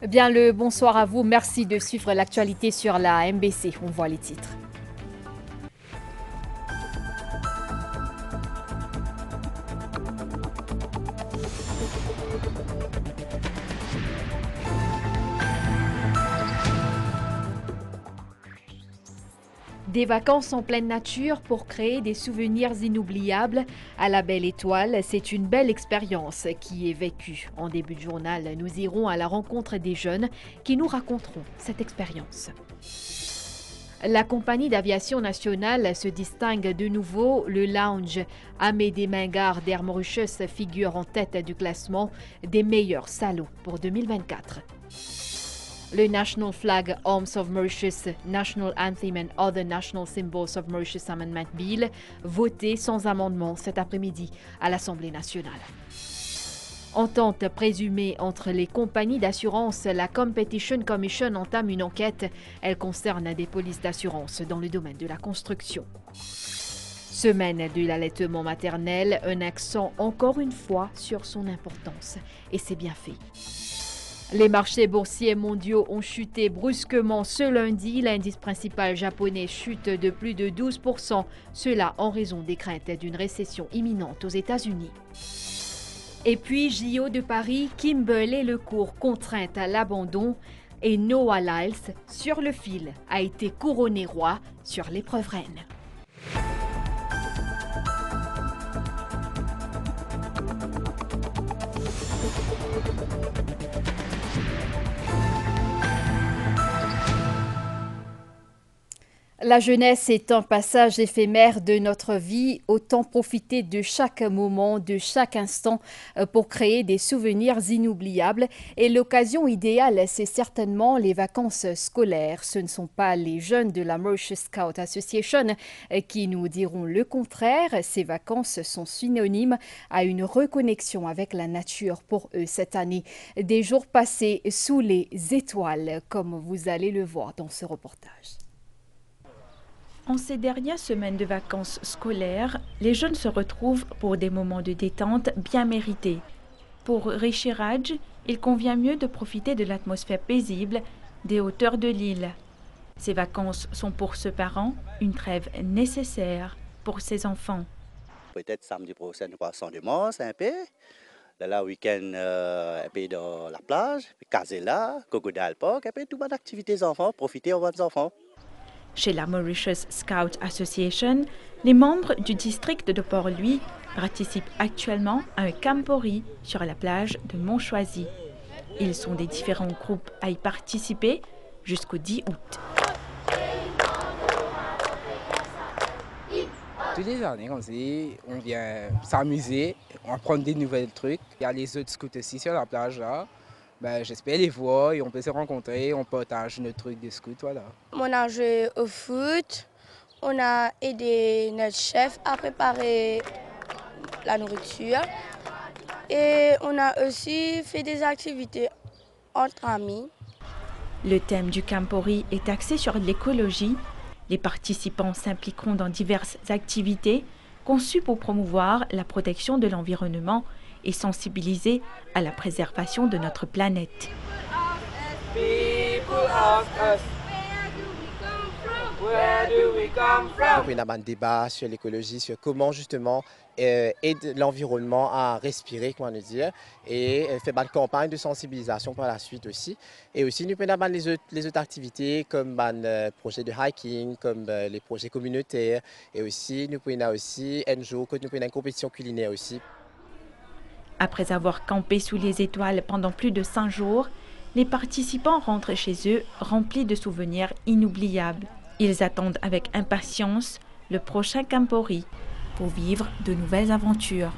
Bien le bonsoir à vous, merci de suivre l'actualité sur la MBC. On voit les titres. Des vacances en pleine nature pour créer des souvenirs inoubliables à la Belle Étoile. C'est une belle expérience qui est vécue. En début de journal, nous irons à la rencontre des jeunes qui nous raconteront cette expérience. La compagnie d'aviation nationale se distingue de nouveau. Le lounge Amédée Mingard d'Air Mauritius figure en tête du classement des meilleurs salons pour 2024. Le National Flag Arms of Mauritius, National Anthem and Other National Symbols of Mauritius Amendment Bill, voté sans amendement cet après-midi à l'Assemblée nationale. Entente présumée entre les compagnies d'assurance, la Competition Commission entame une enquête. Elle concerne des polices d'assurance dans le domaine de la construction. Semaine de l'allaitement maternel, un accent encore une fois sur son importance. Et c'est bien fait. Les marchés boursiers mondiaux ont chuté brusquement ce lundi. L'indice principal japonais chute de plus de 12%, cela en raison des craintes d'une récession imminente aux États-Unis. Et puis, JO de Paris, Kimberley Lecourt contrainte à l'abandon et Noah Lyles, sur le fil, a été couronné roi sur l'épreuve reine. La jeunesse est un passage éphémère de notre vie. Autant profiter de chaque moment, de chaque instant pour créer des souvenirs inoubliables. Et l'occasion idéale, c'est certainement les vacances scolaires. Ce ne sont pas les jeunes de la Mauritius Scout Association qui nous diront le contraire. Ces vacances sont synonymes à une reconnexion avec la nature pour eux cette année. Des jours passés sous les étoiles, comme vous allez le voir dans ce reportage. En ces dernières semaines de vacances scolaires, les jeunes se retrouvent pour des moments de détente bien mérités. Pour Rishi Raj, il convient mieux de profiter de l'atmosphère paisible des hauteurs de l'île. Ces vacances sont pour ce parent une trêve nécessaire pour ses enfants. Peut-être samedi prochain, nous passons dimanche un peu. Là, week-end, un peu dans la plage, Casella, Crocodile Park, un peu tout bonne activité enfants, profiter aux bonnes enfants. Chez la Mauritius Scout Association, les membres du district de Port-Louis participent actuellement à un campori sur la plage de Montchoisy. Ils sont des différents groupes à y participer jusqu'au 10 août. Toutes les années, on vient s'amuser, on apprend des nouveaux trucs. Il y a les autres scouts aussi sur la plage là. J'espère les voir et on peut se rencontrer, on partage nos trucs de scouts, voilà. On a joué au foot, on a aidé notre chef à préparer la nourriture et on a aussi fait des activités entre amis. Le thème du campori est axé sur l'écologie. Les participants s'impliqueront dans diverses activités conçues pour promouvoir la protection de l'environnement et sensibiliser à la préservation de notre planète. On a un débat sur l'écologie, sur comment justement aider l'environnement à respirer, comment dire, et faire une campagne de sensibilisation par la suite aussi. Et aussi, nous avons les autres activités comme le projet de hiking, comme les projets communautaires, et aussi nous avons aussi un jour que nous avons une compétition culinaire aussi. Après avoir campé sous les étoiles pendant plus de 5 jours, les participants rentrent chez eux remplis de souvenirs inoubliables. Ils attendent avec impatience le prochain campori pour vivre de nouvelles aventures.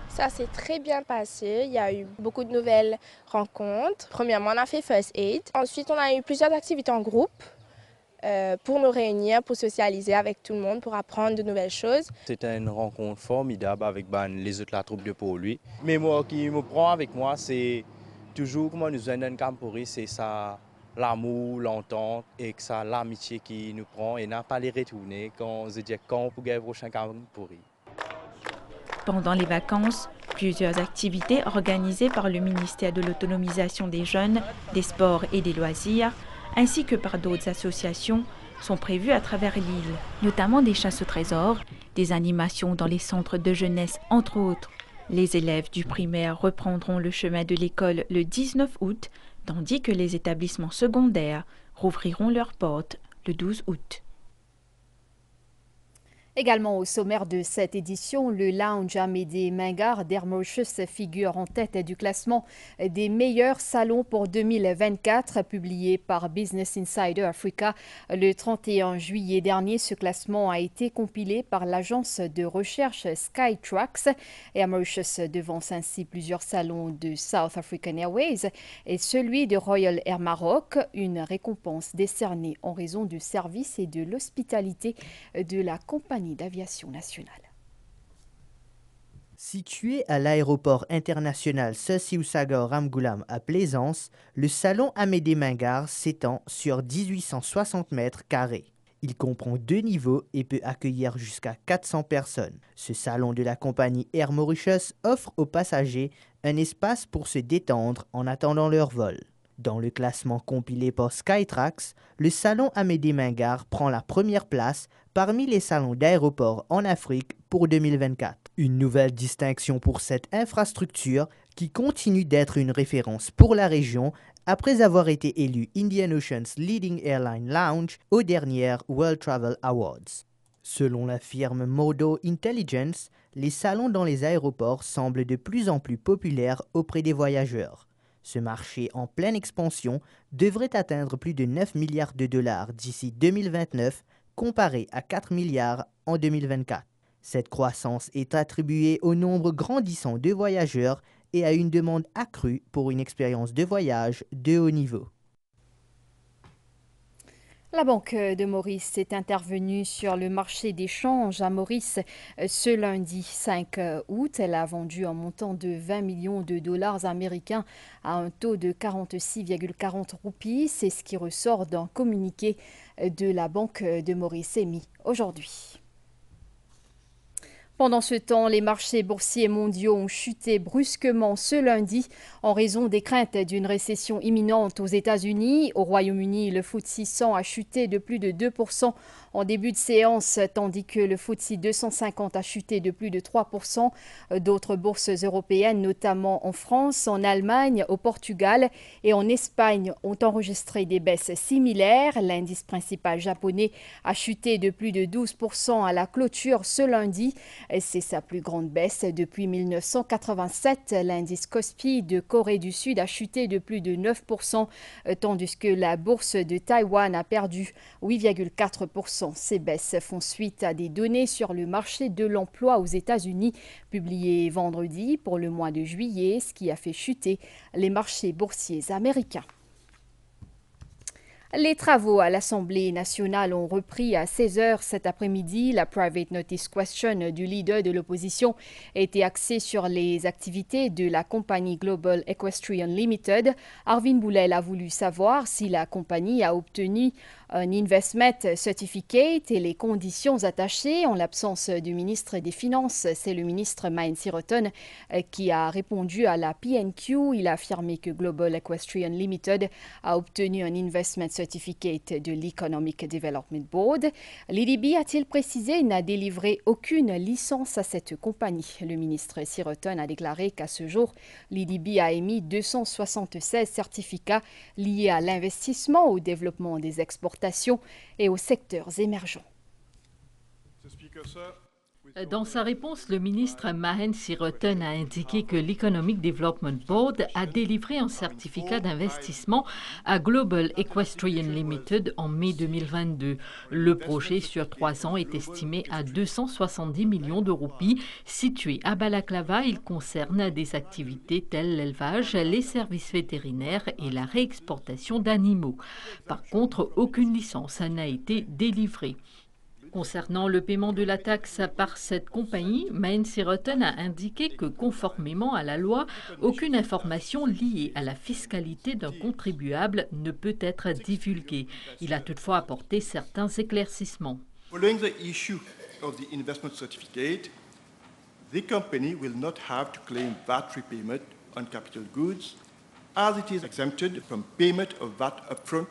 Ça s'est très bien passé, il y a eu beaucoup de nouvelles rencontres. Premièrement, on a fait First Aid. Ensuite, on a eu plusieurs activités en groupe pour nous réunir, pour socialiser avec tout le monde, pour apprendre de nouvelles choses. C'était une rencontre formidable avec les autres la troupe de Port-Louis. Mais moi, qui me prend avec moi, c'est toujours comment nous aidons un campori, c'est ça, l'amour, l'entente et que ça, l'amitié qui nous prend et n'a pas les retourner quand on se dit quand pour gagner le prochain campori. Pendant les vacances, Plusieurs activités organisées par le ministère de l'Autonomisation des jeunes, des sports et des loisirs, ainsi que par d'autres associations, sont prévues à travers l'île, notamment des chasses au trésor, des animations dans les centres de jeunesse, entre autres. Les élèves du primaire reprendront le chemin de l'école le 19 août, tandis que les établissements secondaires rouvriront leurs portes le 12 août. Également au sommaire de cette édition, le lounge Amédée Mingard d'Air Mauritius figure en tête du classement des meilleurs salons pour 2024, publié par Business Insider Africa le 31 juillet dernier. Ce classement a été compilé par l'agence de recherche Skytrax. Air Mauritius devance ainsi plusieurs salons de South African Airways et celui de Royal Air Maroc, une récompense décernée en raison du service et de l'hospitalité de la compagnie d'aviation nationale. Situé à l'aéroport international Sir Ramgoolam à Plaisance, le salon Amédée Mingard s'étend sur 1860 mètres carrés. Il comprend 2 niveaux et peut accueillir jusqu'à 400 personnes. Ce salon de la compagnie Air Mauritius offre aux passagers un espace pour se détendre en attendant leur vol. Dans le classement compilé par Skytrax, le salon Amédée Mingard prend la première place parmi les salons d'aéroport en Afrique pour 2024. Une nouvelle distinction pour cette infrastructure qui continue d'être une référence pour la région après avoir été élu Indian Ocean's Leading Airline Lounge aux dernières World Travel Awards. Selon la firme Modo Intelligence, les salons dans les aéroports semblent de plus en plus populaires auprès des voyageurs. Ce marché en pleine expansion devrait atteindre plus de 9 milliards de dollars d'ici 2029, comparé à 4 milliards en 2024. Cette croissance est attribuée au nombre grandissant de voyageurs et à une demande accrue pour une expérience de voyage de haut niveau. La Banque de Maurice est intervenue sur le marché des changes à Maurice ce lundi 5 août. Elle a vendu un montant de 20 millions de dollars américains à un taux de 46,40 roupies. C'est ce qui ressort d'un communiqué de la Banque de Maurice émis aujourd'hui. Pendant ce temps, les marchés boursiers mondiaux ont chuté brusquement ce lundi en raison des craintes d'une récession imminente aux États-Unis. Au Royaume-Uni, le FTSE 100 a chuté de plus de 2% en début de séance, tandis que le FTSE 250 a chuté de plus de 3%. D'autres bourses européennes, notamment en France, en Allemagne, au Portugal et en Espagne, ont enregistré des baisses similaires. L'indice principal japonais a chuté de plus de 12% à la clôture ce lundi. C'est sa plus grande baisse depuis 1987. L'indice Kospi de Corée du Sud a chuté de plus de 9%, tandis que la bourse de Taïwan a perdu 8,4%. Ces baisses font suite à des données sur le marché de l'emploi aux États-Unis, publiées vendredi pour le mois de juillet, ce qui a fait chuter les marchés boursiers américains. Les travaux à l'Assemblée nationale ont repris à 16h cet après-midi. La private notice question du leader de l'opposition était axée sur les activités de la compagnie Global Equestrian Limited. Arvin Boulel a voulu savoir si la compagnie a obtenu un investment certificate et les conditions attachées. En l'absence du ministre des Finances, c'est le ministre Mahen Siroton qui a répondu à la PNQ. Il a affirmé que Global Equestrian Limited a obtenu un investment certificate de l'Economic Development Board. L'EDB, a-t-il précisé, n'a délivré aucune licence à cette compagnie. Le ministre Siroton a déclaré qu'à ce jour, l'EDB a émis 276 certificats liés à l'investissement, au développement des exportations et aux secteurs émergents. Dans sa réponse, le ministre Mahen Siroton a indiqué que l'Economic Development Board a délivré un certificat d'investissement à Global Equestrian Limited en mai 2022. Le projet sur 3 ans est estimé à 270 millions de roupies. Situé à Balaklava, il concerne des activités telles l'élevage, les services vétérinaires et la réexportation d'animaux. Par contre, aucune licence n'a été délivrée. Concernant le paiement de la taxe par cette compagnie, Mahen Siroton a indiqué que, conformément à la loi, aucune information liée à la fiscalité d'un contribuable ne peut être divulguée. Il a toutefois apporté certains éclaircissements. Following the issue of the investment certificate, the company will not have to claim VAT repayment on capital goods, as it is exempted from payment of VAT upfront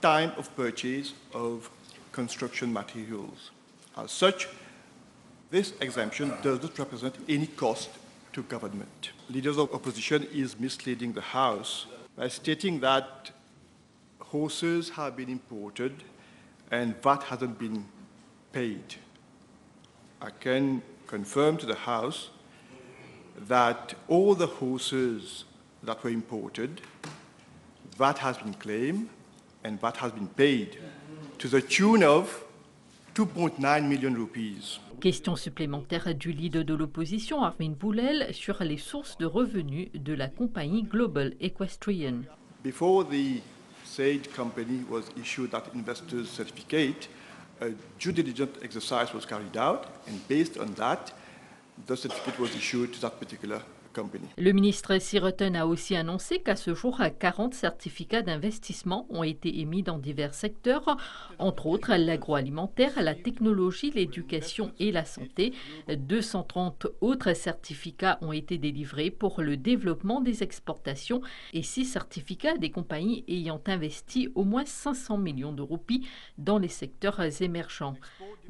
time of purchase of construction materials. As such, this exemption does not represent any cost to government. Leaders of opposition is misleading the House by stating that horses have been imported and VAT hasn't been paid. I can confirm to the House that all the horses that were imported, VAT has been claimed and VAT has been paid to the tune of 2.9 million rupees. Question supplémentaire du leader de l'opposition, Armin Boulel, sur les sources de revenus de la compagnie Global Equestrian. Before the said company was issued that investor's certificate, a due diligence exercise was carried out, and based on that, the certificate was issued to that particular company. Le ministre Siroten a aussi annoncé qu'à ce jour, 40 certificats d'investissement ont été émis dans divers secteurs, entre autres l'agroalimentaire, la technologie, l'éducation et la santé. 230 autres certificats ont été délivrés pour le développement des exportations et 6 certificats des compagnies ayant investi au moins 500 millions de roupies dans les secteurs émergents.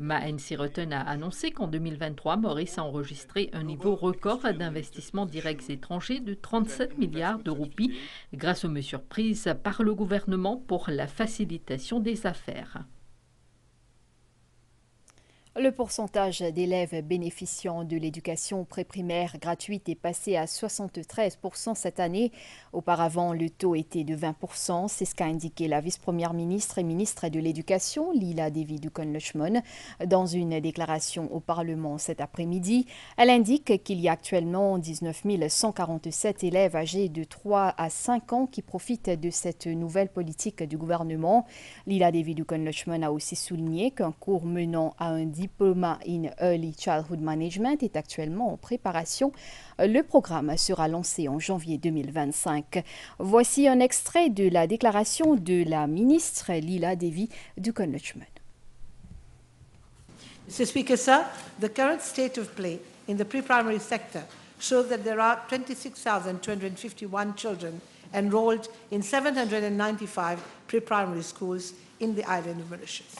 Mahen Siroten a annoncé qu'en 2023, Maurice a enregistré un niveau record d'investissement directs étrangers de 37 milliards de roupies grâce aux mesures prises par le gouvernement pour la facilitation des affaires. Le pourcentage d'élèves bénéficiant de l'éducation préprimaire gratuite est passé à 73% cette année. Auparavant, le taux était de 20%. C'est ce qu'a indiqué la vice-première ministre et ministre de l'Éducation, Leela Devi Dukan-Lushman, dans une déclaration au Parlement cet après-midi. Elle indique qu'il y a actuellement 19 147 élèves âgés de 3 à 5 ans qui profitent de cette nouvelle politique du gouvernement. Leela Devi Dukan-Lushman a aussi souligné qu'un cours menant à un diplôme in Early Childhood Management est actuellement en préparation. Le programme sera lancé en janvier 2025. Voici un extrait de la déclaration de la ministre Leela Devi Dukan-Lushman. Mr. Speaker, sir, the current state of play in the pre-primary sector shows that there are 26,251 children enrolled in 795 pre-primary schools in the island of Mauritius.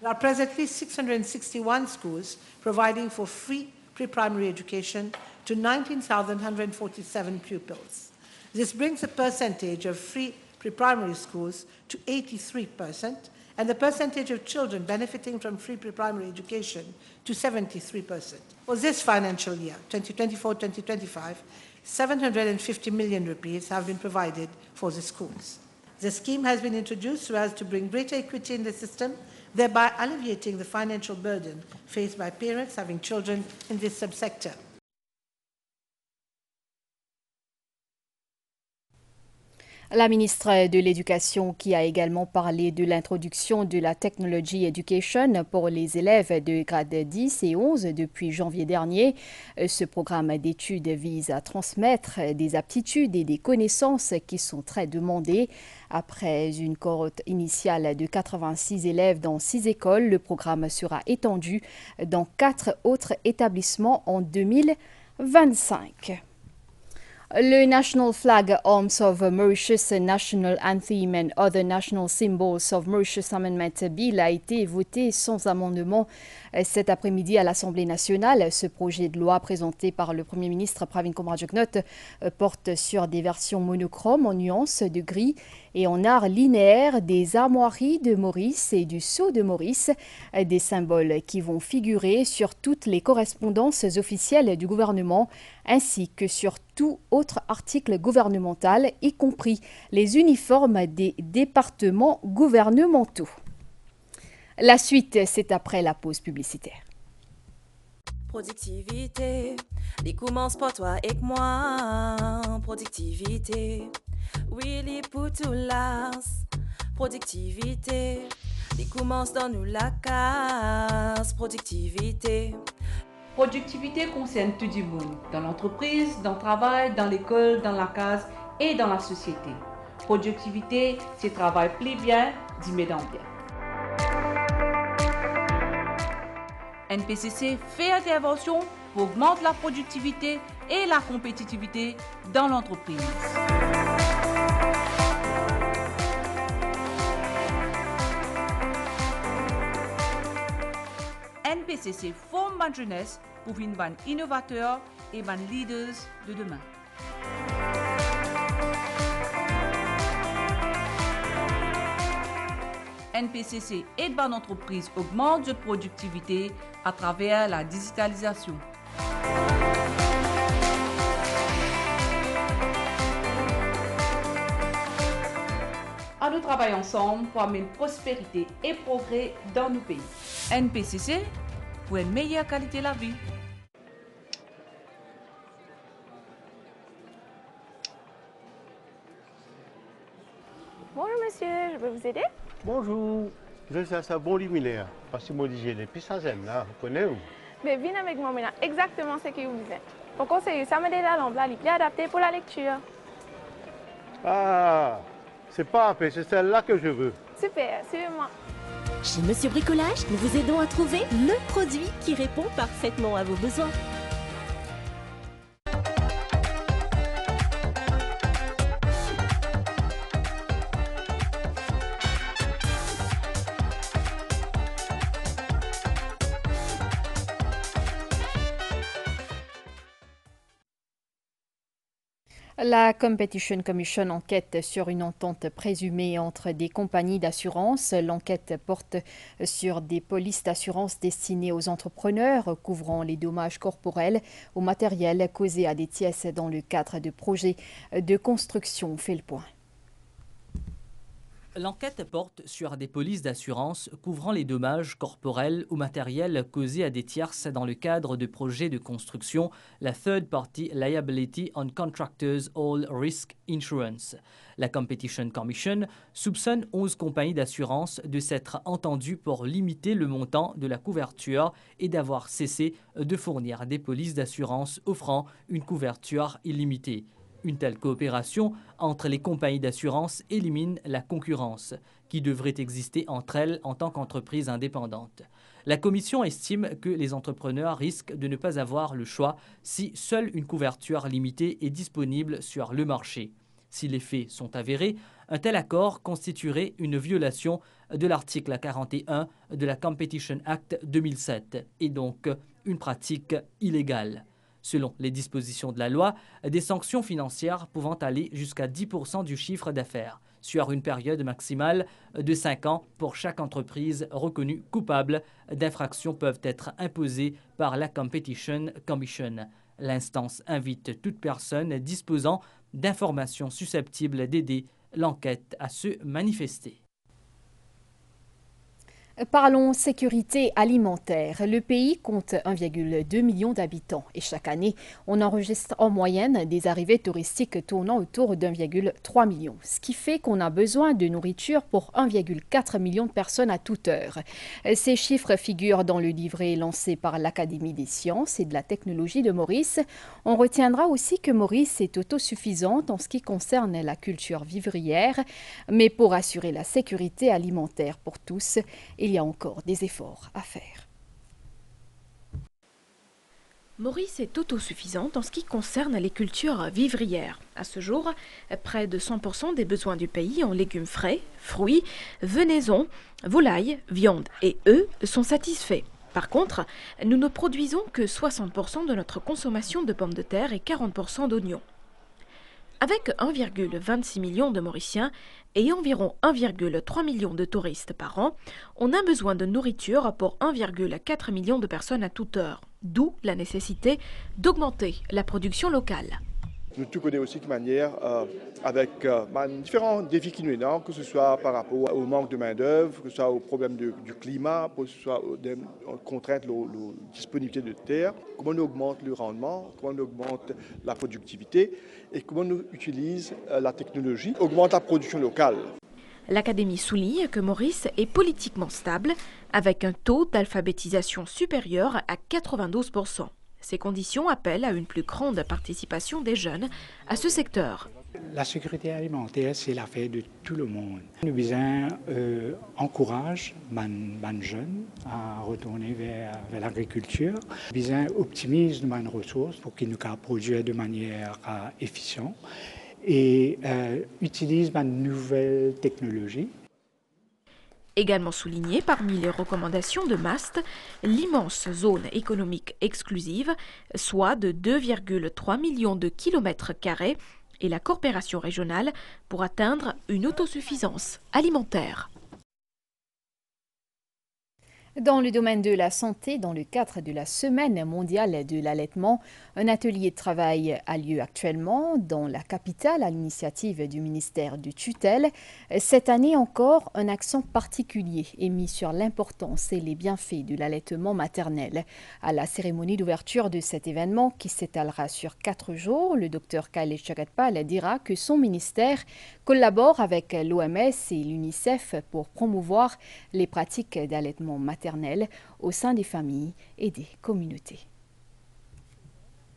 There are presently 661 schools providing for free pre-primary education to 19,147 pupils. This brings the percentage of free pre-primary schools to 83% and the percentage of children benefiting from free pre-primary education to 73%. For this financial year, 2024-2025, 750 million rupees have been provided for the schools. The scheme has been introduced so as to bring greater equity in the system, thereby alleviating the financial burden faced by parents having children in this subsector. La ministre de l'Éducation qui a également parlé de l'introduction de la Technology Education pour les élèves de grade 10 et 11 depuis janvier dernier. Ce programme d'études vise à transmettre des aptitudes et des connaissances qui sont très demandées. Après une cohorte initiale de 86 élèves dans 6 écoles, le programme sera étendu dans 4 autres établissements en 2025. Le National Flag, Arms of Mauritius, National Anthem and Other National Symbols of Mauritius Amendment Bill a été voté sans amendement cet après-midi à l'Assemblée nationale. Ce projet de loi présenté par le Premier ministre Pravin Kumar Jugnauth porte sur des versions monochromes en nuances de gris et en art linéaire des armoiries de Maurice et du sceau de Maurice, des symboles qui vont figurer sur toutes les correspondances officielles du gouvernement ainsi que sur tout autre article gouvernemental, y compris les uniformes des départements gouvernementaux. La suite, c'est après la pause publicitaire. Productivité, les commence pour toi et moi. Productivité, oui, les pour tout las. Productivité, les commence dans nous la casse. Productivité. Productivité concerne tout du monde, dans l'entreprise, dans le travail, dans l'école, dans la case et dans la société. Productivité, c'est travail plus bien, dit mesdames bien. NPCC fait intervention pour augmenter la productivité et la compétitivité dans l'entreprise. NPCC forme la jeunesse pour une bonne innovateur et bonne leaders de demain. NPCC aide bonne entreprise augmente sa productivité à travers la digitalisation. À nous travailler ensemble pour amener prospérité et progrès dans nos pays. NPCC pour une meilleure qualité de la vie. Bonjour monsieur, je peux vous aider? Bonjour, je suis à sa bon luminaire. Parce que moi, j'ai les pissages là, vous connaissez? Mais venez avec moi maintenant, exactement ce que vous besoin. Pour conseiller, ça me donne la lampe là, il est bien adapté pour la lecture. Ah, c'est pas un peu, c'est celle-là que je veux. Super, suivez-moi. Chez Monsieur Bricolage, nous vous aidons à trouver le produit qui répond parfaitement à vos besoins. La Competition Commission enquête sur une entente présumée entre des compagnies d'assurance. L'enquête porte sur des polices d'assurance destinées aux entrepreneurs, couvrant les dommages corporels ou matériels causés à des tiers dans le cadre de projets de construction. Fait le point. L'enquête porte sur des polices d'assurance couvrant les dommages corporels ou matériels causés à des tierces dans le cadre de projets de construction, la Third Party Liability on Contractors All Risk Insurance. La Competition Commission soupçonne 11 compagnies d'assurance de s'être entendues pour limiter le montant de la couverture et d'avoir cessé de fournir des polices d'assurance offrant une couverture illimitée. Une telle coopération entre les compagnies d'assurance élimine la concurrence qui devrait exister entre elles en tant qu'entreprises indépendantes. La Commission estime que les entrepreneurs risquent de ne pas avoir le choix si seule une couverture limitée est disponible sur le marché. Si les faits sont avérés, un tel accord constituerait une violation de l'article 41 de la Competition Act 2007 et donc une pratique illégale. Selon les dispositions de la loi, des sanctions financières pouvant aller jusqu'à 10% du chiffre d'affaires sur une période maximale de 5 ans pour chaque entreprise reconnue coupable d'infractions peuvent être imposées par la Competition Commission. L'instance invite toute personne disposant d'informations susceptibles d'aider l'enquête à se manifester. Parlons sécurité alimentaire. Le pays compte 1,2 million d'habitants et chaque année, on enregistre en moyenne des arrivées touristiques tournant autour d'1,3 million, ce qui fait qu'on a besoin de nourriture pour 1,4 million de personnes à toute heure. Ces chiffres figurent dans le livret lancé par l'Académie des sciences et de la technologie de Maurice. On retiendra aussi que Maurice est autosuffisante en ce qui concerne la culture vivrière, mais pour assurer la sécurité alimentaire pour tous, il y a encore des efforts à faire. Maurice est autosuffisante en ce qui concerne les cultures vivrières. À ce jour, près de 100% des besoins du pays en légumes frais, fruits, venaison, volailles, viande et œufs sont satisfaits. Par contre, nous ne produisons que 60% de notre consommation de pommes de terre et 40% d'oignons. Avec 1,26 million de Mauriciens et environ 1,3 million de touristes par an, on a besoin de nourriture pour 1,4 million de personnes à toute heure, d'où la nécessité d'augmenter la production locale. Nous tout connaissons aussi de manière avec différents défis qui nous énorment, que ce soit par rapport au manque de main-d'œuvre, que ce soit au problème du climat, que ce soit aux contraintes de disponibilité de terre, comment on augmente le rendement, comment on augmente la productivité et comment on utilise la technologie, augmente la production locale. L'Académie souligne que Maurice est politiquement stable, avec un taux d'alphabétisation supérieur à 92%. Ces conditions appellent à une plus grande participation des jeunes à ce secteur. La sécurité alimentaire, c'est l'affaire de tout le monde. Nous besoin encourage les jeunes à retourner vers l'agriculture. Nous besoin optimise nos ressources pour qu'ils nous produisent de manière efficiente et utilise de nouvelles technologies. Également souligné parmi les recommandations de MAST, l'immense zone économique exclusive, soit de 2,3 millions de kilomètres carrés, et la coopération régionale pour atteindre une autosuffisance alimentaire. Dans le domaine de la santé, dans le cadre de la Semaine mondiale de l'allaitement, un atelier de travail a lieu actuellement dans la capitale à l'initiative du ministère de tutelle. Cette année encore, un accent particulier est mis sur l'importance et les bienfaits de l'allaitement maternel. À la cérémonie d'ouverture de cet événement, qui s'étalera sur 4 jours, le Dr Kailesh Jagatpal dira que son ministère collabore avec l'OMS et l'UNICEF pour promouvoir les pratiques d'allaitement maternel au sein des familles et des communautés.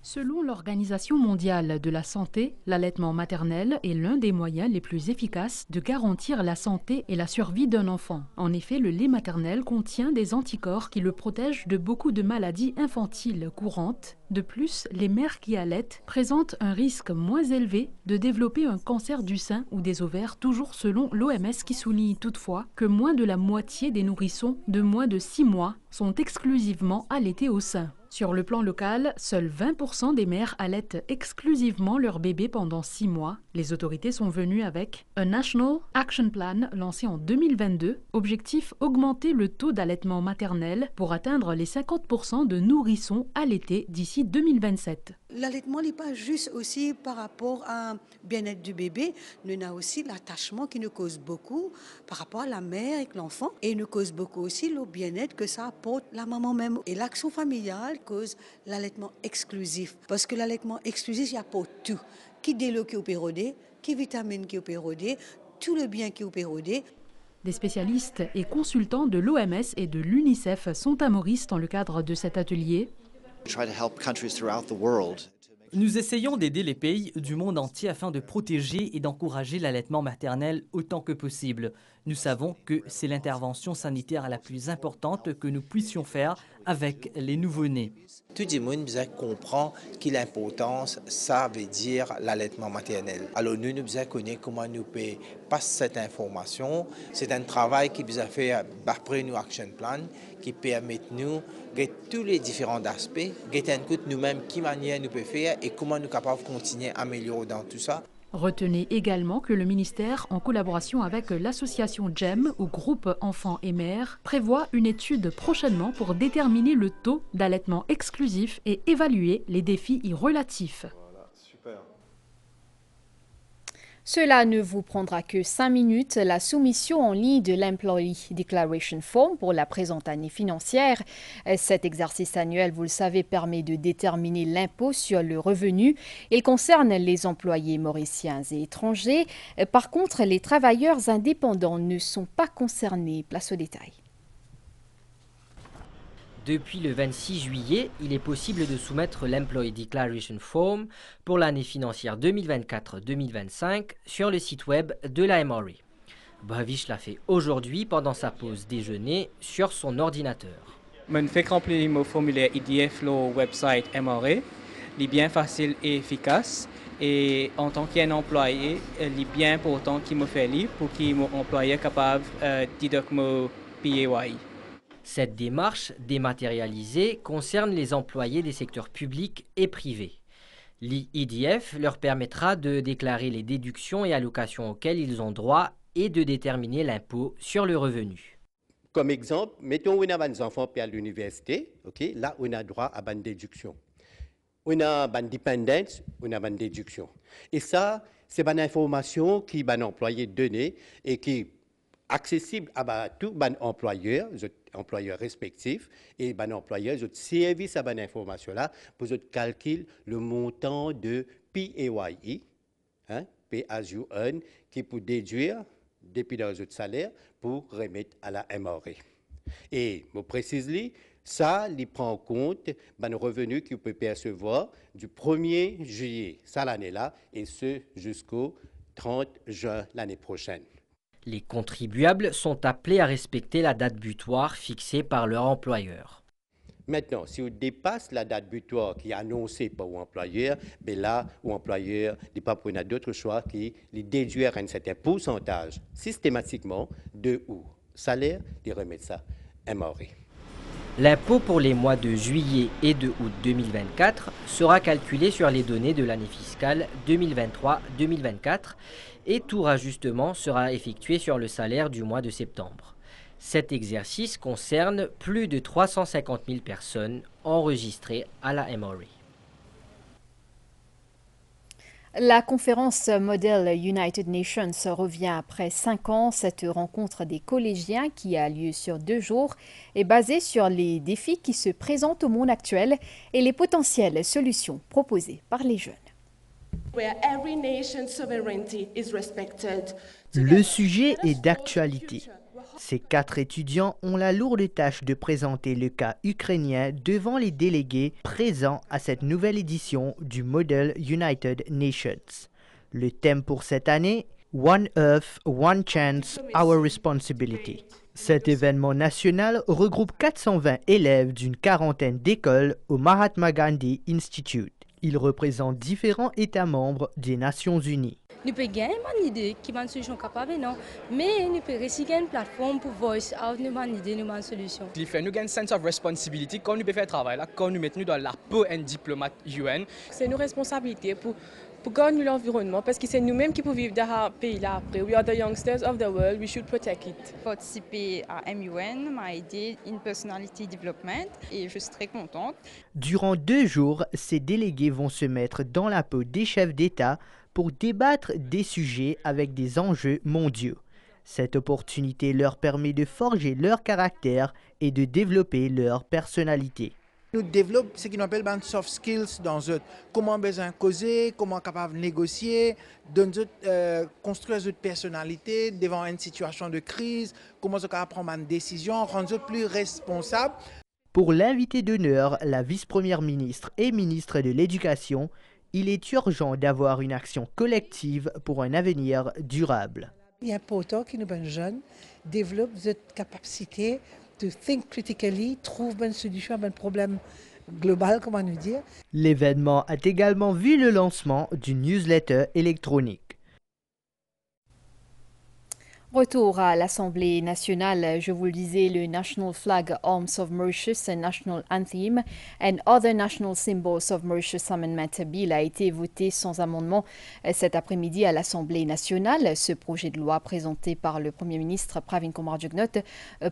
Selon l'Organisation mondiale de la santé, l'allaitement maternel est l'un des moyens les plus efficaces de garantir la santé et la survie d'un enfant. En effet, le lait maternel contient des anticorps qui le protègent de beaucoup de maladies infantiles courantes. De plus, les mères qui allaitent présentent un risque moins élevé de développer un cancer du sein ou des ovaires, toujours selon l'OMS qui souligne toutefois que moins de la moitié des nourrissons de moins de 6 mois sont exclusivement allaités au sein. Sur le plan local, seuls 20% des mères allaitent exclusivement leur bébé pendant 6 mois. Les autorités sont venues avec un National Action Plan lancé en 2022. Objectif, augmenter le taux d'allaitement maternel pour atteindre les 50% de nourrissons allaités d'ici 2027. L'allaitement n'est pas juste aussi par rapport à bien-être du bébé, nous avons aussi l'attachement qui nous cause beaucoup par rapport à la mère et l'enfant et nous cause beaucoup aussi le bien-être que ça apporte la maman même. Et l'action familiale cause l'allaitement exclusif parce que l'allaitement exclusif, il apporte tout. Qui délo qui est pérodé, qui vitamine qui est pérodé, tout le bien qui est pérodé. Des spécialistes et consultants de l'OMS et de l'UNICEF sont à Maurice dans le cadre de cet atelier. Nous essayons d'aider les pays du monde entier afin de protéger et d'encourager l'allaitement maternel autant que possible. Nous savons que c'est l'intervention sanitaire la plus importante que nous puissions faire avec les nouveau-nés. Tout le monde comprend que l'importance, ça veut dire l'allaitement maternel. Alors nous devons connaître comment nous pouvons passer cette information. C'est un travail qui nous a fait après nos action plan, qui permet nous de tous les différents aspects, de écouter nous-mêmes qui manière nous pouvons faire et comment nous sommes capables de continuer à améliorer dans tout ça. Retenez également que le ministère, en collaboration avec l'association GEM, ou Groupe Enfants et Mères, prévoit une étude prochainement pour déterminer le taux d'allaitement exclusif et évaluer les défis y relatifs. Cela ne vous prendra que 5 minutes. La soumission en ligne de l'Employee Declaration Form pour la présente année financière. Cet exercice annuel, vous le savez, permet de déterminer l'impôt sur le revenu. Il concerne les employés mauriciens et étrangers. Par contre, les travailleurs indépendants ne sont pas concernés. Place au détail. Depuis le 26 juillet, il est possible de soumettre l'Employee Declaration Form pour l'année financière 2024-2025 sur le site web de la MRA. Bhavish l'a fait aujourd'hui pendant sa pause déjeuner sur son ordinateur. Je fais remplir mon formulaire IDF sur le website MRA. Il est bien facile et efficace. Et en tant qu'employé, il est bien important qu'il me fait lire pour qu'il mon employé capable de déduire mon PAYE. Cette démarche dématérialisée concerne les employés des secteurs publics et privés. L'IDF leur permettra de déclarer les déductions et allocations auxquelles ils ont droit et de déterminer l'impôt sur le revenu. Comme exemple, mettons qu'on a des enfants à l'université, okay, là on a droit à une déduction. On a une dépendance, on a une déduction. Et ça, c'est une information qui est employé donné et qui est accessible à tous les employeurs respectifs et les employeurs qui service à cette information-là pour calculer le montant de PAYE, Pay as you earn, qui peut déduire depuis dans votre salaire pour remettre à la MRA. Et je précise, Ça, il prend en compte le revenu qu'il peut percevoir du 1er juillet, ça l'année-là, et ce jusqu'au 30 juin l'année prochaine. Les contribuables sont appelés à respecter la date butoir fixée par leur employeur. Maintenant, si on dépasse la date butoir qui est annoncée par l'employeur, ben là, l'employeur n'est pas pour d'autre choix qui les déduire un certain pourcentage systématiquement de ou salaire, de remettre ça à MRE. L'impôt pour les mois de juillet et de août 2024 sera calculé sur les données de l'année fiscale 2023-2024 et tout rajustement sera effectué sur le salaire du mois de septembre. Cet exercice concerne plus de 350 000 personnes enregistrées à la MRE. La conférence Model United Nations revient après 5 ans. Cette rencontre des collégiens qui a lieu sur 2 jours est basée sur les défis qui se présentent au monde actuel et les potentielles solutions proposées par les jeunes. Le sujet est d'actualité. Ces 4 étudiants ont la lourde tâche de présenter le cas ukrainien devant les délégués présents à cette nouvelle édition du Model United Nations. Le thème pour cette année, One Earth, One Chance, Our Responsibility. Cet événement national regroupe 420 élèves d'une quarantaine d'écoles au Mahatma Gandhi Institute. Il représente différents États membres des Nations Unies. Nous pouvons gagner une idée qui est une solution capable, non? Mais nous pouvons aussi gagner une plateforme pour voice out une idée, une solution. Il fait nous gagner un sense of responsibility quand nous pouvons faire travail là, quand nous mettons dans la peau un diplomate UN. C'est nos responsabilités pour gagner l'environnement parce que c'est nous-mêmes qui pouvons vivre dans ce pays-là après. We are the youngsters of the world, we should protect it. Participer à MUN m'a aidé in personality development et je suis très contente. Durant 2 jours, ces délégués vont se mettre dans la peau des chefs d'État pour débattre des sujets avec des enjeux mondiaux. Cette opportunité leur permet de forger leur caractère et de développer leur personnalité. Nous développons ce qu'on appelle des soft skills dans eux. Comment besoin causer, comment capable négocier, construire notre personnalité devant une situation de crise, comment prendre une décision, rendre plus responsable. Pour l'invité d'honneur, la vice-première ministre et ministre de l'Éducation, il est urgent d'avoir une action collective pour un avenir durable. Il est important que nos jeunes développent cette capacité de think critically, trouver une solution à un problème global, comment nous dire. L'événement a également vu le lancement d'une newsletter électronique. Retour à l'Assemblée nationale, je vous le disais, le National Flag Arms of Mauritius, National Anthem and Other National Symbols of Mauritius Amendment Bill a été voté sans amendement cet après-midi à l'Assemblée nationale. Ce projet de loi présenté par le Premier ministre Pravin Kumar-Jugnauth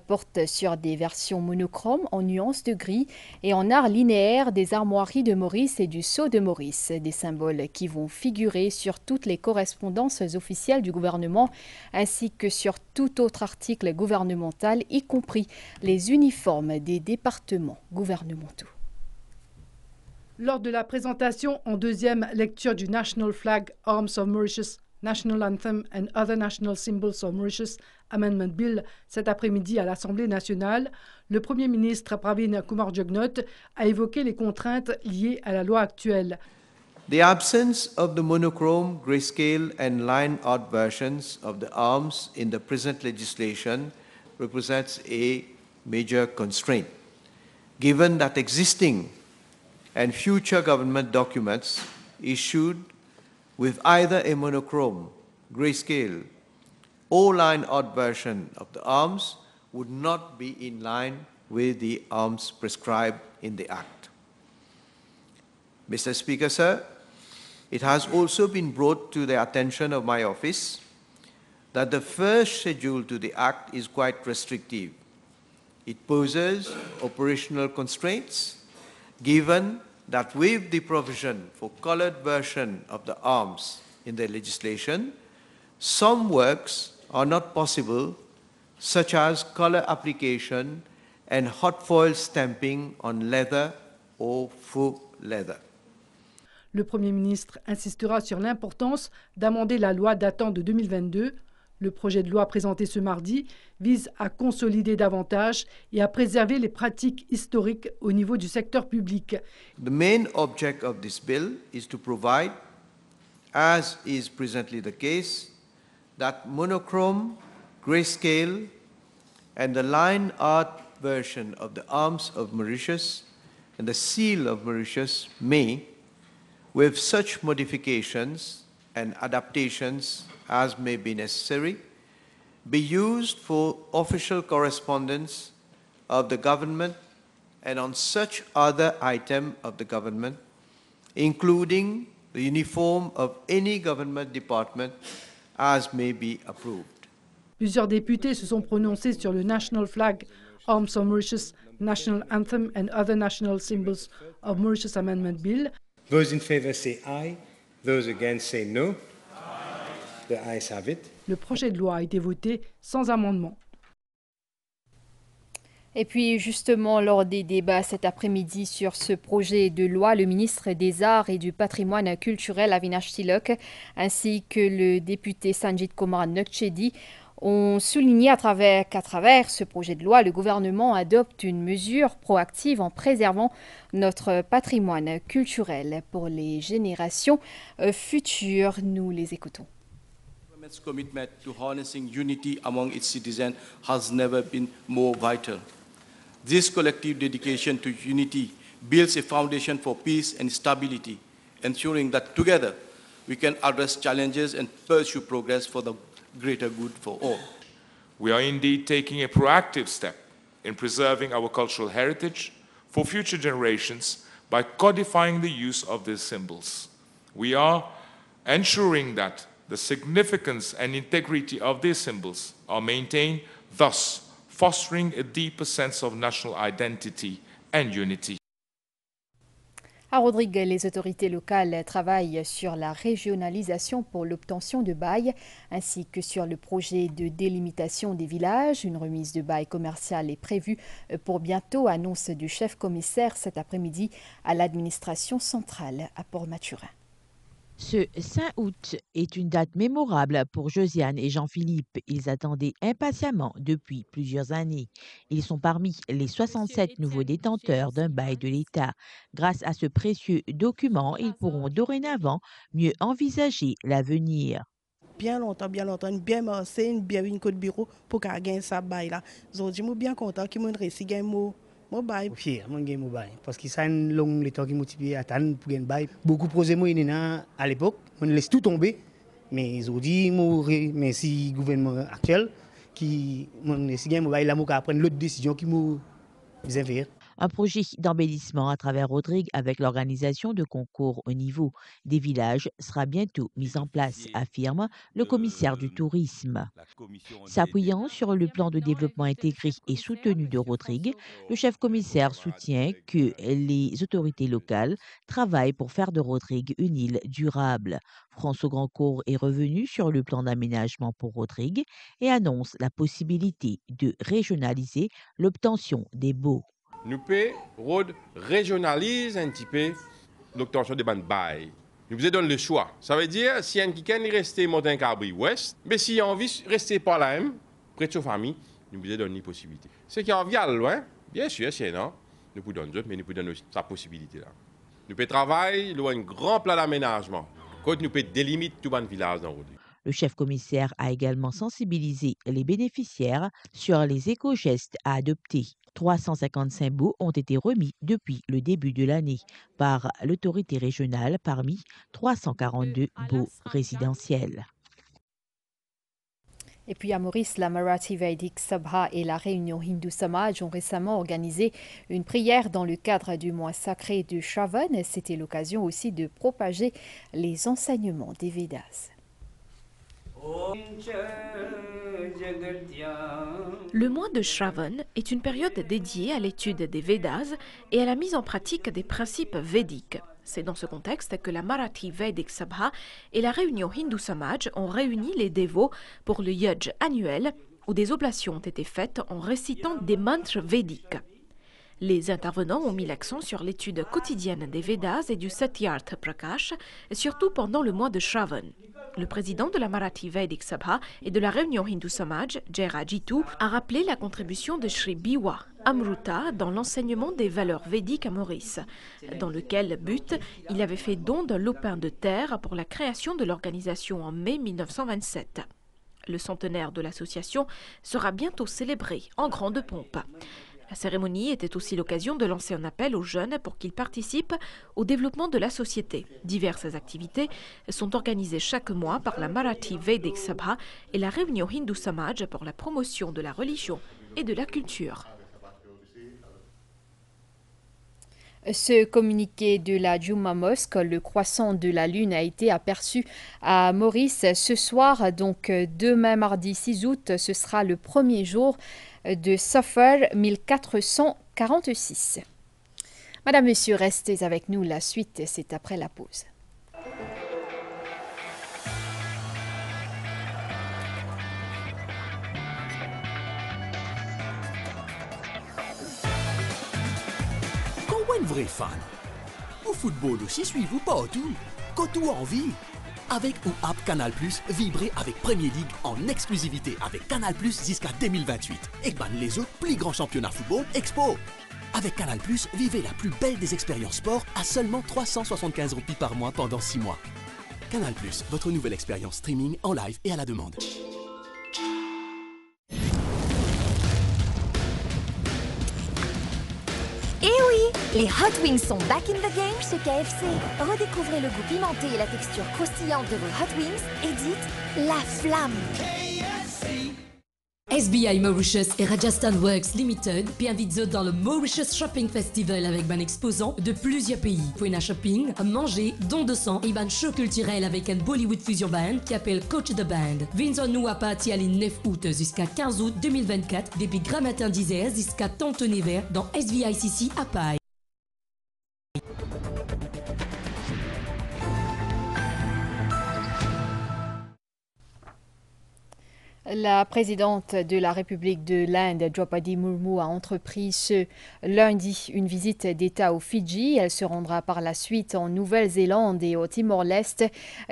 porte sur des versions monochromes en nuances de gris et en art linéaire des armoiries de Maurice et du sceau de Maurice, des symboles qui vont figurer sur toutes les correspondances officielles du gouvernement ainsi que sur tout autre article gouvernemental, y compris les uniformes des départements gouvernementaux. Lors de la présentation en 2e lecture du National Flag Arms of Mauritius, National Anthem and Other National Symbols of Mauritius Amendment Bill cet après-midi à l'Assemblée nationale, le Premier ministre Pravin Kumar-Jugnauth a évoqué les contraintes liées à la loi actuelle. The absence of the monochrome, grayscale and line art versions of the arms in the present legislation represents a major constraint, given that existing and future government documents issued with either a monochrome, grayscale or line art version of the arms would not be in line with the arms prescribed in the Act. Mr. Speaker, sir, it has also been brought to the attention of my office that the first schedule to the Act is quite restrictive. It poses operational constraints, given that with the provision for colored version of the arms in the legislation, some works are not possible, such as color application and hot foil stamping on leather or faux leather. Le Premier ministre insistera sur l'importance d'amender la loi datant de 2022, Le projet de loi présenté ce mardi vise à consolider davantage et à préserver les pratiques historiques au niveau du secteur public. The main object of this bill is to provide, as is presently the case, that monochrome, grayscale, and the line art version of the arms of Mauritius and the seal of Mauritius may, with such modifications and adaptations as may be necessary, be used for official correspondence of the government and on such other item of the government, including the uniform of any government department as may be approved. Plusieurs députés se sont prononcés sur le National Flag, Arms of Mauritius, National Anthem and Other National Symbols of Mauritius Amendment Bill. Those in favor say aye. Those against say no. The ayes have it. Le projet de loi a été voté sans amendement. Et puis justement, lors des débats cet après-midi sur ce projet de loi, le ministre des Arts et du Patrimoine culturel Avinash Tilok ainsi que le député Sanjit Kumar Nokchedi ont souligné qu'à travers ce projet de loi, le gouvernement adopte une mesure proactive en préservant notre patrimoine culturel pour les générations futures. Nous les écoutons. Government's commitment to harnessing unity among its citizens has never been more vital. This collective dedication to unity builds a foundation for peace and stability, ensuring that together we can address challenges and pursue progress for the greater good for all. We are indeed taking a proactive step in preserving our cultural heritage for future generations by codifying the use of these symbols. We are ensuring that the significance and integrity of these symbols are maintained, thus fostering a deeper sense of national identity and unity. À Rodrigue, les autorités locales travaillent sur la régionalisation pour l'obtention de bail, ainsi que sur le projet de délimitation des villages. Une remise de bail commercial est prévue pour bientôt, annonce du chef commissaire cet après-midi à l'administration centrale à Port-Maturin. Ce 5 août est une date mémorable pour Josiane et Jean-Philippe. Ils attendaient impatiemment depuis plusieurs années. Ils sont parmi les 67 nouveaux détenteurs d'un bail de l'État. Grâce à ce précieux document, ils pourront dorénavant mieux envisager l'avenir. Bien longtemps, bien marché, bien une code bureau pour qu'à gagner ça bail là. Aujourd'hui, moi bien content qu'ils m'ont réussi gagner mon bail. Fier, mon gagne mon bail parce que ça une longue l'état qui motivé à attendre pour gagner bail. Beaucoup projet moi à l'époque, on laisse tout tomber. Mais aujourd'hui, merci gouvernement actuel qui m'ont laissé gagner mon bail là, moi prendre l'autre décision qui nous vient faire. Un projet d'embellissement à travers Rodrigue avec l'organisation de concours au niveau des villages sera bientôt mis en place, affirme le commissaire du tourisme. S'appuyant sur le plan de développement intégré et soutenu de Rodrigue, le chef commissaire soutient que les autorités locales travaillent pour faire de Rodrigue une île durable. François Grandcourt est revenu sur le plan d'aménagement pour Rodrigue et annonce la possibilité de régionaliser l'obtention des baux. Nous pouvons régionaliser un petit peu l'obtention des bandes bail. Nous vous donnons le choix. Ça veut dire, si un qui est resté montagne Cabri Ouest, mais s'il a envie de rester par là même, près de sa famille, nous vous donnons une possibilité. Ce qui est envie à loin, bien sûr, c'est non. Nous pouvons donner d'autres, mais nous pouvons donner aussi sa possibilité là. Nous pouvons travailler, nous avons un grand plan d'aménagement. Quand nous pouvons délimiter tout le village dans Rodrigue. Le chef commissaire a également sensibilisé les bénéficiaires sur les éco-gestes à adopter. 355 baux ont été remis depuis le début de l'année par l'autorité régionale parmi 342 baux résidentiels. Et puis à Maurice, la Marathi Vedic Sabha et la réunion Hindu Samaj ont récemment organisé une prière dans le cadre du mois sacré de Shravan. C'était l'occasion aussi de propager les enseignements des Védas. Le mois de Shravan est une période dédiée à l'étude des Védas et à la mise en pratique des principes védiques. C'est dans ce contexte que la Marathi Vedic Sabha et la réunion Hindu Samaj ont réuni les dévots pour le Yajna annuel où des oblations ont été faites en récitant des mantras védiques. Les intervenants ont mis l'accent sur l'étude quotidienne des Védas et du Satyartha Prakash, surtout pendant le mois de Shravan. Le président de la Marathi Vedic Sabha et de la réunion Hindu Samaj, Jayaraj Jitu, a rappelé la contribution de Sri Biwa Amruta dans l'enseignement des valeurs védiques à Maurice, dans lequel but il avait fait don d'un lopin de terre pour la création de l'organisation en mai 1927. Le centenaire de l'association sera bientôt célébré en grande pompe. La cérémonie était aussi l'occasion de lancer un appel aux jeunes pour qu'ils participent au développement de la société. Diverses activités sont organisées chaque mois par la Marathi Vedic Sabha et la réunion Hindu Samaj pour la promotion de la religion et de la culture. Ce communiqué de la Juma Mosque, le croissant de la Lune, a été aperçu à Maurice ce soir. Donc demain, mardi 6 août, ce sera le premier jour de Safar 1446. Madame, Monsieur, restez avec nous. La suite, c'est après la pause. Un vrai fan. Au football aussi, suivez-vous partout. Quand tout envie. Avec ou app Canal+, vibrez avec Premier League en exclusivité avec Canal+, jusqu'à 2028. Et ban les autres plus grands championnats football Expo. Avec Canal+, vivez la plus belle des expériences sport à seulement 375 roupies par mois pendant 6 mois. Canal+, votre nouvelle expérience streaming en live et à la demande. Et oui, les Hot Wings sont back in the game chez KFC. Redécouvrez le goût pimenté et la texture croustillante de vos Hot Wings et dites la flamme. SBI Mauritius et Rajasthan Works Limited invitent dans le Mauritius Shopping Festival avec un exposant de plusieurs pays. Pour un shopping, à manger, don de sang et un show culturel avec un Bollywood Fusion Band qui appelle Coach the Band. Vinzons-nous à partir du 9 août jusqu'à 15 août 2024 depuis grand matin 10h jusqu'à Tonton-Hiver dans SVICC à Paille. La présidente de la République de l'Inde, Draupadi Murmu, a entrepris ce lundi une visite d'État aux Fidji. Elle se rendra par la suite en Nouvelle-Zélande et au Timor-Leste.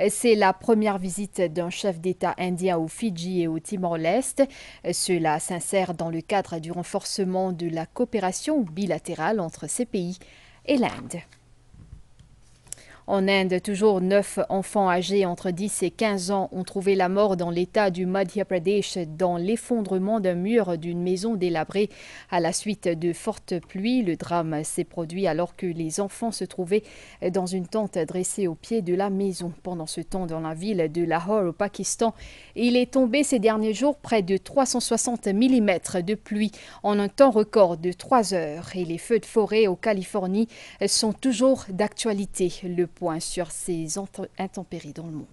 C'est la première visite d'un chef d'État indien aux Fidji et au Timor-Leste. Cela s'insère dans le cadre du renforcement de la coopération bilatérale entre ces pays et l'Inde. En Inde, toujours 9 enfants âgés entre 10 et 15 ans ont trouvé la mort dans l'État du Madhya Pradesh dans l'effondrement d'un mur d'une maison délabrée à la suite de fortes pluies. Le drame s'est produit alors que les enfants se trouvaient dans une tente dressée au pied de la maison. Pendant ce temps, dans la ville de Lahore, au Pakistan, il est tombé ces derniers jours près de 360 mm de pluie en un temps record de 3 heures. Et les feux de forêt en Californie sont toujours d'actualité. Le point sur ces intempéries dans le monde.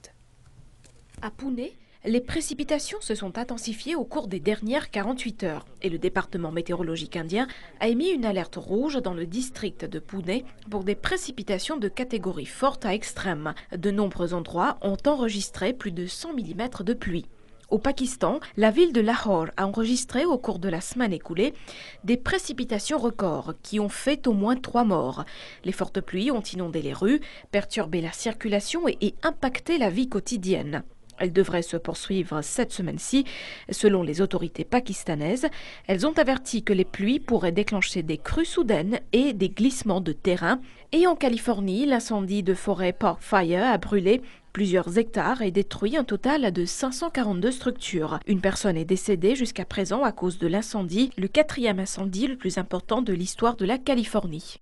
À Pune, les précipitations se sont intensifiées au cours des dernières 48 heures et le département météorologique indien a émis une alerte rouge dans le district de Pune pour des précipitations de catégorie forte à extrême. De nombreux endroits ont enregistré plus de 100 mm de pluie. Au Pakistan, la ville de Lahore a enregistré au cours de la semaine écoulée des précipitations records qui ont fait au moins 3 morts. Les fortes pluies ont inondé les rues, perturbé la circulation et impacté la vie quotidienne. Elles devraient se poursuivre cette semaine-ci. Selon les autorités pakistanaises, elles ont averti que les pluies pourraient déclencher des crues soudaines et des glissements de terrain. Et en Californie, l'incendie de forêt Park Fire a brûlé plusieurs hectares et détruit un total de 542 structures. Une personne est décédée jusqu'à présent à cause de l'incendie, le 4e incendie le plus important de l'histoire de la Californie.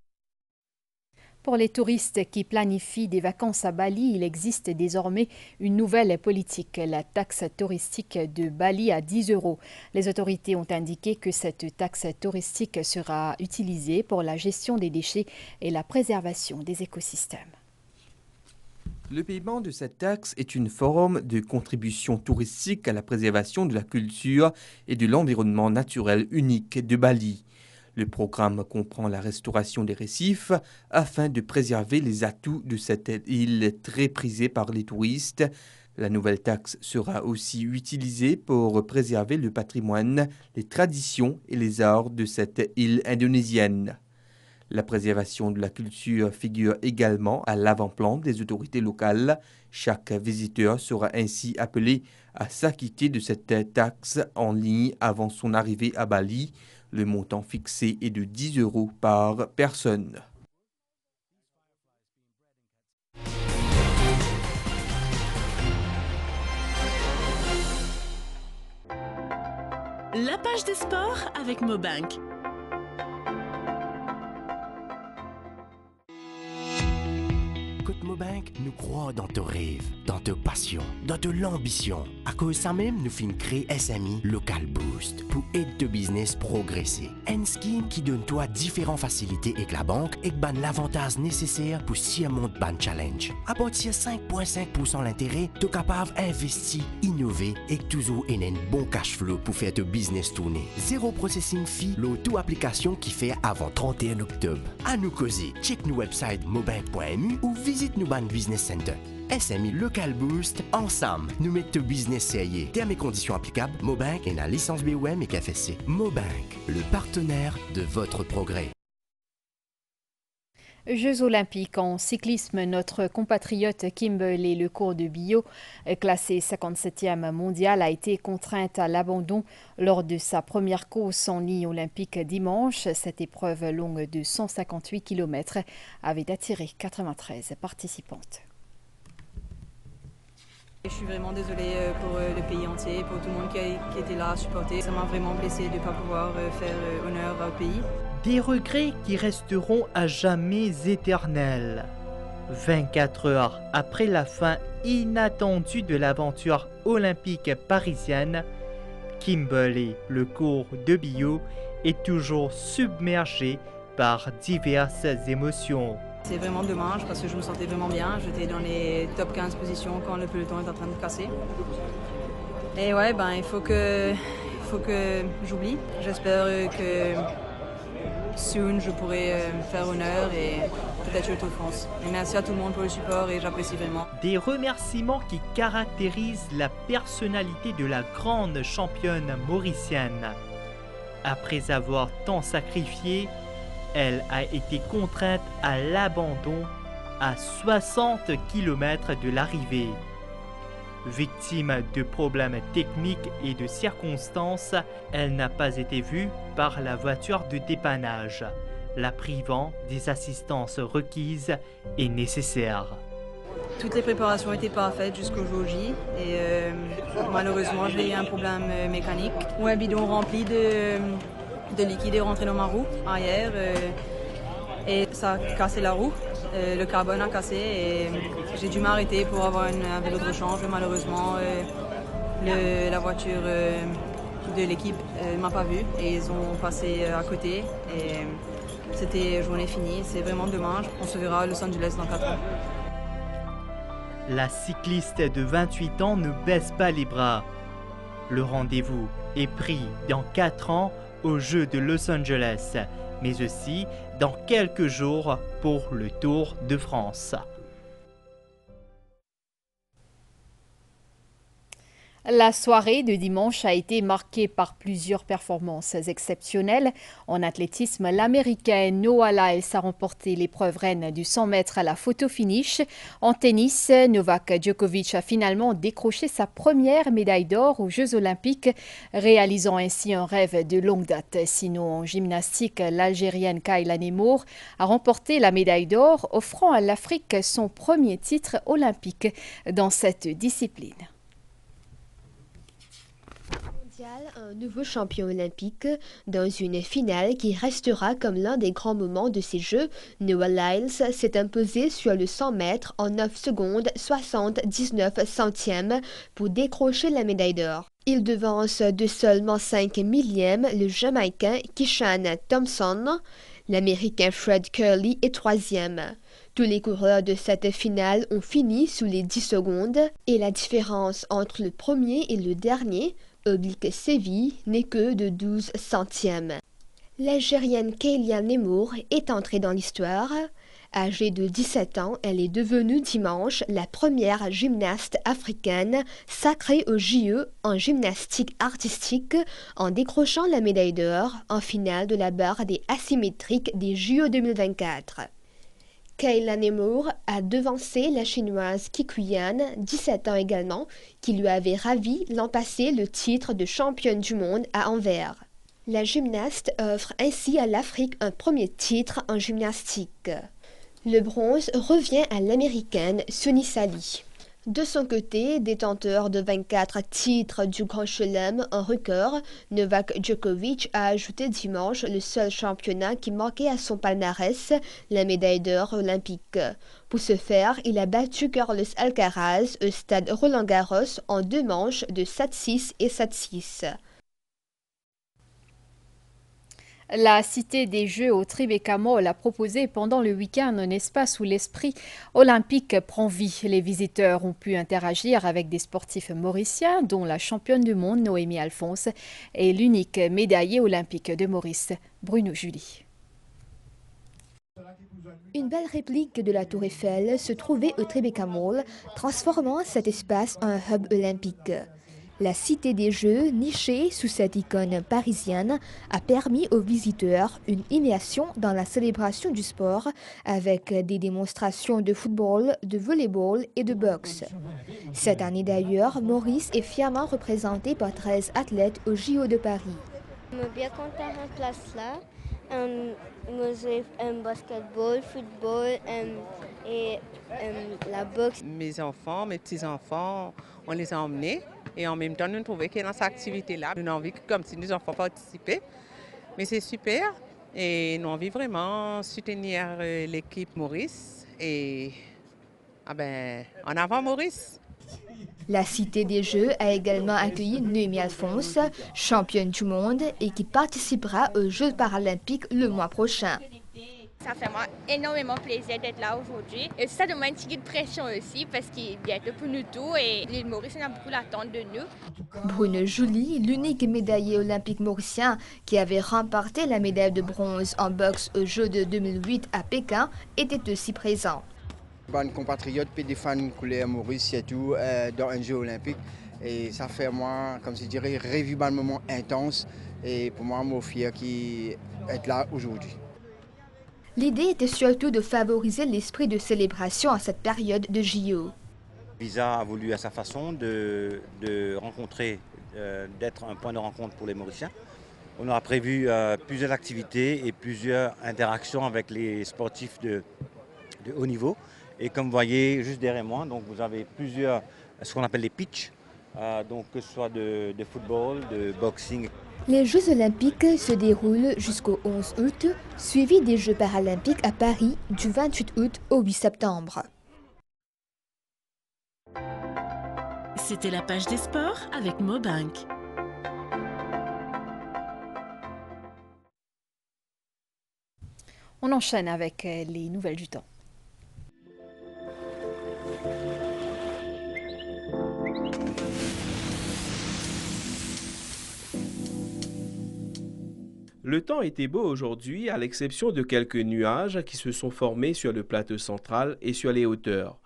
Pour les touristes qui planifient des vacances à Bali, il existe désormais une nouvelle politique, la taxe touristique de Bali à 10 €. Les autorités ont indiqué que cette taxe touristique sera utilisée pour la gestion des déchets et la préservation des écosystèmes. Le paiement de cette taxe est une forme de contribution touristique à la préservation de la culture et de l'environnement naturel unique de Bali. Le programme comprend la restauration des récifs afin de préserver les atouts de cette île très prisée par les touristes. La nouvelle taxe sera aussi utilisée pour préserver le patrimoine, les traditions et les arts de cette île indonésienne. La préservation de la culture figure également à l'avant-plan des autorités locales. Chaque visiteur sera ainsi appelé à s'acquitter de cette taxe en ligne avant son arrivée à Bali. Le montant fixé est de 10 € par personne. La page des sports avec Mobank. Mobank, nous croyons dans tes rêves, dans tes passions, dans tes ambitions. À cause de ça même, nous finissons créer SMI Local Boost pour aider ton business progresser. Un scheme qui donne toi différentes facilités avec la banque et ban l'avantage nécessaire pour surmonter ban challenge. À partir de 5,5% l'intérêt, tu es capable d'investir, innover et toujours un bon cash flow pour faire ton business tourner. Zéro processing fee, l'auto application qui fait avant 31 octobre. À nous causer, check nos website mobank.mu ou visite nous ban business center. SMI Local Boost, ensemble, nous mettons business sérieux. Termes et conditions applicables, Mobank et la licence BOM et KFSC. Mobank, le partenaire de votre progrès. Jeux olympiques en cyclisme, notre compatriote Kimberley Lecours de Bio, classée 57e mondiale, a été contrainte à l'abandon lors de sa première course en ligne olympique dimanche. Cette épreuve longue de 158 km avait attiré 93 participantes. Je suis vraiment désolée pour le pays entier, pour tout le monde qui était là à supporter. Ça m'a vraiment blessée de ne pas pouvoir faire honneur au pays. Des regrets qui resteront à jamais éternels. 24 heures après la fin inattendue de l'aventure olympique parisienne, Kimberley Lecours de Bio est toujours submergé par diverses émotions. C'est vraiment dommage parce que je me sentais vraiment bien. J'étais dans les top 15 positions quand le peloton est en train de casser. Et ouais, il faut que j'oublie. J'espère que soon je pourrai faire honneur et peut-être le Tour de France. Et merci à tout le monde pour le support et j'apprécie vraiment. Des remerciements qui caractérisent la personnalité de la grande championne mauricienne. Après avoir tant sacrifié, elle a été contrainte à l'abandon à 60 km de l'arrivée. Victime de problèmes techniques et de circonstances, elle n'a pas été vue par la voiture de dépannage, la privant des assistances requises et nécessaires. Toutes les préparations étaient parfaites jusqu'au jour J et malheureusement j'ai eu un problème mécanique où un bidon rempli de liquide est rentré dans ma roue arrière et ça a cassé la roue. Le carbone a cassé et j'ai dû m'arrêter pour avoir un vélo de rechange. Malheureusement, la voiture de l'équipe ne m'a pas vu et ils ont passé à côté. Et c'était journée finie. C'est vraiment dommage. On se verra à Los Angeles dans 4 ans. La cycliste de 28 ans ne baisse pas les bras. Le rendez-vous est pris dans 4 ans aux Jeux de Los Angeles, mais aussi dans quelques jours pour le Tour de France. La soirée de dimanche a été marquée par plusieurs performances exceptionnelles. En athlétisme, l'Américaine Noah Lyles a remporté l'épreuve reine du 100 mètres à la photo finish. En tennis, Novak Djokovic a finalement décroché sa première médaille d'or aux Jeux olympiques, réalisant ainsi un rêve de longue date. Sinon, en gymnastique, l'Algérienne Kayla Nemour a remporté la médaille d'or, offrant à l'Afrique son premier titre olympique dans cette discipline. Un nouveau champion olympique dans une finale qui restera comme l'un des grands moments de ces Jeux. Noah Lyles s'est imposé sur le 100 mètres en 9 secondes 79 centièmes pour décrocher la médaille d'or. Il devance de seulement 5 millièmes le Jamaïcain Kishan Thompson. L'Américain Fred Kerley est 3e. Tous les coureurs de cette finale ont fini sous les 10 secondes et la différence entre le premier et le dernier /Séville n'est que de 12 centièmes. L'Algérienne Kayla Nemour est entrée dans l'histoire. Âgée de 17 ans, elle est devenue dimanche la première gymnaste africaine sacrée au JO en gymnastique artistique en décrochant la médaille d'or en finale de la barre des asymétriques des JO 2024. Kayla Nemour a devancé la chinoise Kikuyan, 17 ans également, qui lui avait ravi l'an passé le titre de championne du monde à Anvers. La gymnaste offre ainsi à l'Afrique un premier titre en gymnastique. Le bronze revient à l'américaine Suni Sally. De son côté, détenteur de 24 titres du Grand Chelem en record, Novak Djokovic a ajouté dimanche le seul championnat qui manquait à son palmarès, la médaille d'or olympique. Pour ce faire, il a battu Carlos Alcaraz au stade Roland-Garros en 2 manches de 7-6 et 7-6. La Cité des Jeux au Tribeca Mall a proposé pendant le week-end un espace où l'esprit olympique prend vie. Les visiteurs ont pu interagir avec des sportifs mauriciens, dont la championne du monde Noémie Alphonse et l'unique médaillée olympique de Maurice, Bruno Julie. Une belle réplique de la Tour Eiffel se trouvait au Tribeca Mall, transformant cet espace en hub olympique. La Cité des Jeux, nichée sous cette icône parisienne, a permis aux visiteurs une immersion dans la célébration du sport avec des démonstrations de football, de volleyball et de boxe. Cette année d'ailleurs, Maurice est fièrement représenté par 13 athlètes au JO de Paris. Je suis bien content en place là. Moi, j'ai basketball, football et la boxe. Mes enfants, mes petits-enfants, on les a emmenés. Et en même temps, nous trouvons que dans cette activité-là, nous avons envie comme si nous enfants participaient. Mais c'est super. Et nous avons envie vraiment soutenir l'équipe Maurice. Et en avant Maurice! La Cité des Jeux a également accueilli Noémie Alphonse, championne du monde et qui participera aux Jeux paralympiques le mois prochain. Ça fait moi énormément plaisir d'être là aujourd'hui. Et ça demande une petite pression aussi parce qu'il est bientôt pour nous tous et l'île Maurice a beaucoup l'attente de nous. Bruno Julie, l'unique médaillé olympique mauricien qui avait remporté la médaille de bronze en boxe aux Jeux de 2008 à Pékin, était aussi présent. Bonne compatriote puis des fans couleur Maurice et tout dans un jeu olympique et ça fait moi comme je dirais revivre un moment intense et pour moi mon fier qui est là aujourd'hui. L'idée était surtout de favoriser l'esprit de célébration à cette période de JO. Visa a voulu à sa façon de rencontrer, d'être un point de rencontre pour les Mauriciens. On a prévu plusieurs activités et plusieurs interactions avec les sportifs de haut niveau. Et comme vous voyez juste derrière moi, donc vous avez plusieurs, ce qu'on appelle les pitchs, donc que ce soit de football, de boxing. Les Jeux olympiques se déroulent jusqu'au 11 août, suivis des Jeux paralympiques à Paris du 28 août au 8 septembre. C'était la page des sports avec Mobank. On enchaîne avec les nouvelles du temps. Le temps était beau aujourd'hui, à l'exception de quelques nuages qui se sont formés sur le plateau central et sur les hauteurs.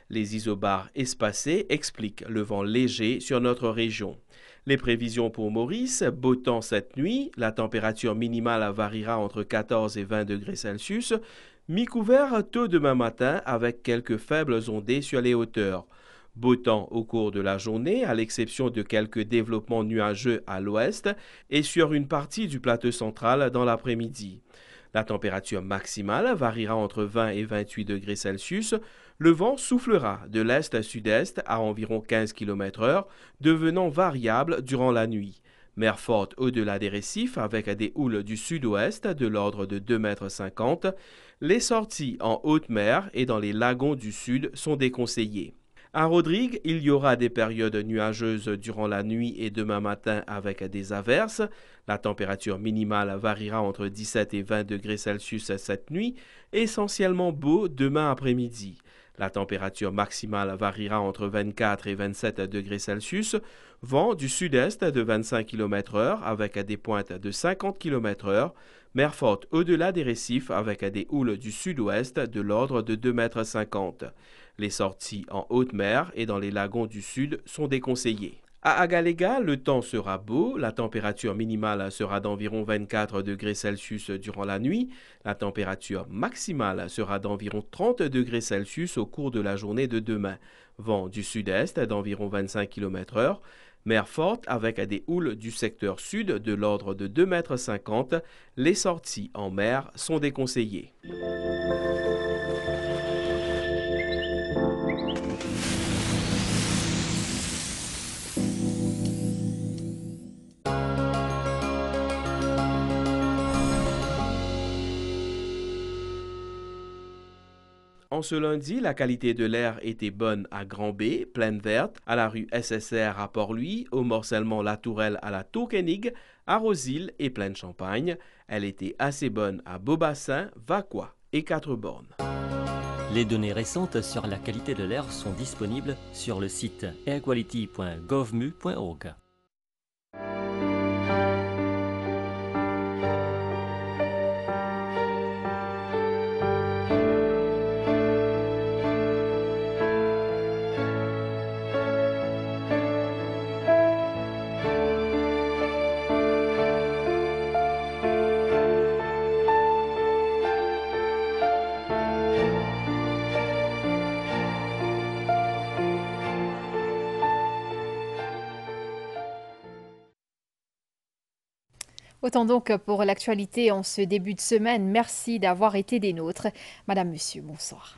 Les isobars espacés expliquent le vent léger sur notre région. Les prévisions pour Maurice, beau temps cette nuit, la température minimale variera entre 14 et 20 degrés Celsius, mi-couvert tôt demain matin avec quelques faibles ondées sur les hauteurs. Beau temps au cours de la journée, à l'exception de quelques développements nuageux à l'ouest et sur une partie du plateau central dans l'après-midi. La température maximale variera entre 20 et 28 degrés Celsius. Le vent soufflera de l'est à sud-est à environ 15 km/h, devenant variable durant la nuit. Mer forte au-delà des récifs avec des houles du sud-ouest de l'ordre de 2,50 m. Les sorties en haute mer et dans les lagons du sud sont déconseillées. À Rodrigue, il y aura des périodes nuageuses durant la nuit et demain matin avec des averses. La température minimale variera entre 17 et 20 degrés Celsius cette nuit, essentiellement beau demain après-midi. La température maximale variera entre 24 et 27 degrés Celsius, vent du sud-est de 25 km/h avec des pointes de 50 km/h, Mer forte au-delà des récifs avec des houles du sud-ouest de l'ordre de 2,50 m. Les sorties en haute mer et dans les lagons du sud sont déconseillées. À Agalega, le temps sera beau, la température minimale sera d'environ 24 degrés Celsius durant la nuit, la température maximale sera d'environ 30 degrés Celsius au cours de la journée de demain. Vent du sud-est d'environ 25 km/h, mer forte avec des houles du secteur sud de l'ordre de 2,50 m, les sorties en mer sont déconseillées. En ce lundi, la qualité de l'air était bonne à Grand-B, Plaine Verte, à la rue SSR à Port-Louis, au morcellement La Tourelle à la Tour-Kenig, à Rosil et Plaine Champagne. Elle était assez bonne à Beaubassin, Vaqua et Quatre-Bornes. Les données récentes sur la qualité de l'air sont disponibles sur le site airquality.govmu.org. Autant donc pour l'actualité en ce début de semaine. Merci d'avoir été des nôtres. Madame, Monsieur, bonsoir.